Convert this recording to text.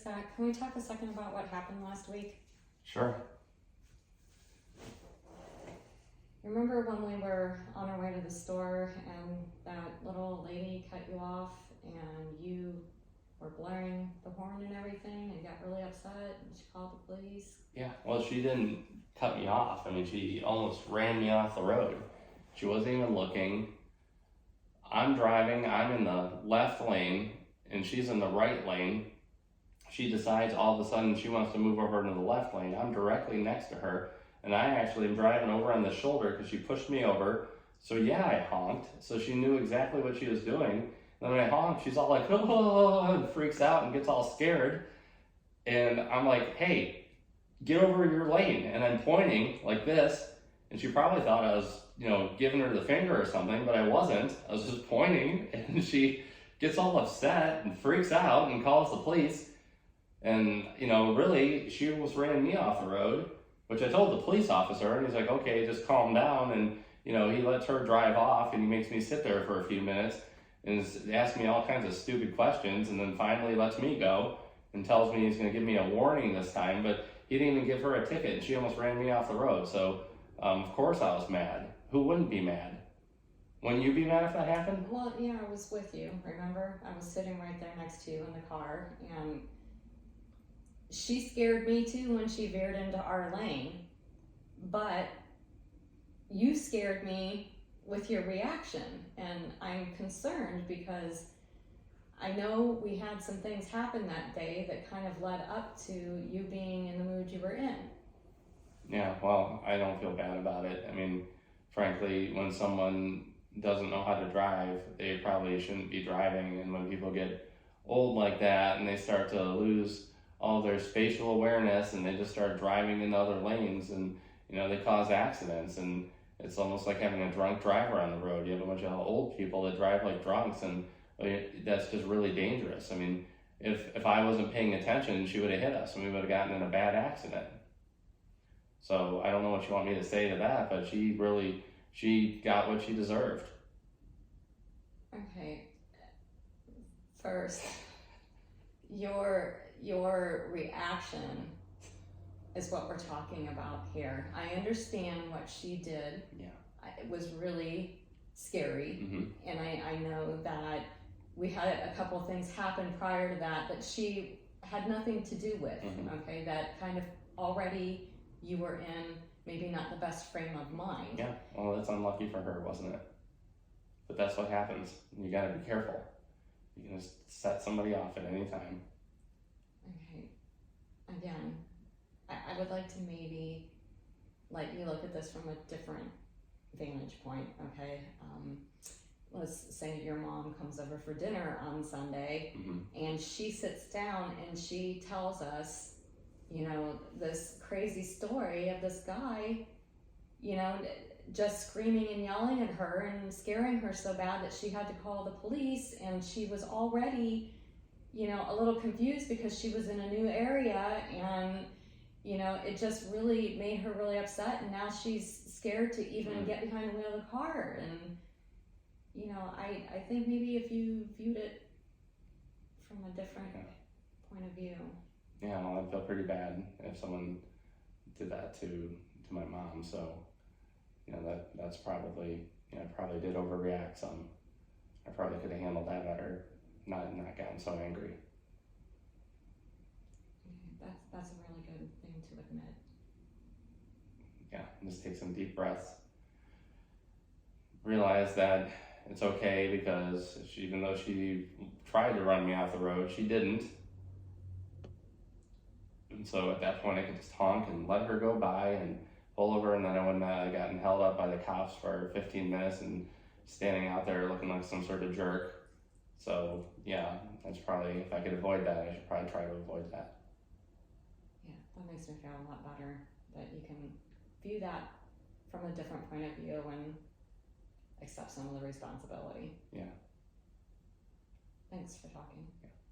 Scott, can we talk a second about what happened last week? Sure. Remember when we were on our way to the store and that little lady cut you off and you were blaring the horn and everything and got really upset and she called the police? Yeah, well, she didn't cut me off. I mean, she almost ran me off the road. She wasn't even looking. I'm driving, I'm in the left lane, and she's in the right lane. She decides all of a sudden she wants to move over into the left lane. I'm directly next to her, and I actually am driving over on the shoulder because she pushed me over. So yeah, I honked. So she knew exactly what she was doing. And when I honked, she's all like, oh, and freaks out and gets all scared. And I'm like, hey, get over your lane. And I'm pointing like this. And she probably thought I was, giving her the finger or something, but I wasn't. I was just pointing, and she gets all upset and freaks out and calls the police. And, really, she almost ran me off the road, which I told the police officer, and he's like, okay, just calm down. And, he lets her drive off, and he makes me sit there for a few minutes and asks me all kinds of stupid questions, and then finally lets me go and tells me he's going to give me a warning this time, but he didn't even give her a ticket, and she almost ran me off the road. So, of course I was mad. Who wouldn't be mad? Wouldn't you be mad if that happened? Well, yeah, I was with you, remember? I was sitting right there next to you in the car, and she scared me too when she veered into our lane, but you scared me with your reaction, and I'm concerned because I know we had some things happen that day that kind of led up to you being in the mood you were in. Yeah, well, I don't feel bad about it. I mean, frankly, when someone doesn't know how to drive, they probably shouldn't be driving. And when people get old like that and they start to lose all their spatial awareness and they just start driving in other lanes and, they cause accidents. And it's almost like having a drunk driver on the road. You have a bunch of old people that drive like drunks, and that's just really dangerous. I mean, if I wasn't paying attention, she would have hit us and we would have gotten in a bad accident. So I don't know what you want me to say to that, but she got what she deserved. Okay. First, your reaction is what we're talking about here. I understand what she did. Yeah. It was really scary. Mm-hmm. And I know that we had a couple of things happen prior to that she had nothing to do with. Mm-hmm. Okay, that kind of already you were in maybe not the best frame of mind. Yeah, well, that's unlucky for her, wasn't it? But that's what happens. You gotta be careful. You can just set somebody off at any time. Okay. Again, I would like to maybe let you look at this from a different vantage point, okay? Let's say your mom comes over for dinner on Sunday, Mm-hmm. and she sits down and she tells us, this crazy story of this guy, just screaming and yelling at her and scaring her so bad that she had to call the police, and she was already, a little confused because she was in a new area, and, it just really made her really upset, and now she's scared to even get behind the wheel of the car. And, I think maybe if you viewed it from a different point of view. Yeah, well, I'd feel pretty bad if someone did that to my mom. So, that's probably, I probably did overreact some. I probably could have handled that better, not gotten so angry. Okay, that's a really good thing to admit. Yeah, just take some deep breaths. Realize that it's okay because even though she tried to run me off the road, she didn't. And so at that point, I could just honk and let her go by and pull over, and then I wouldn't have gotten held up by the cops for 15 minutes and standing out there looking like some sort of jerk. So yeah, that's probably, if I could avoid that, I should probably try to avoid that. Yeah, that makes me feel a lot better that you can view that from a different point of view and accept some of the responsibility. Yeah. Thanks for talking.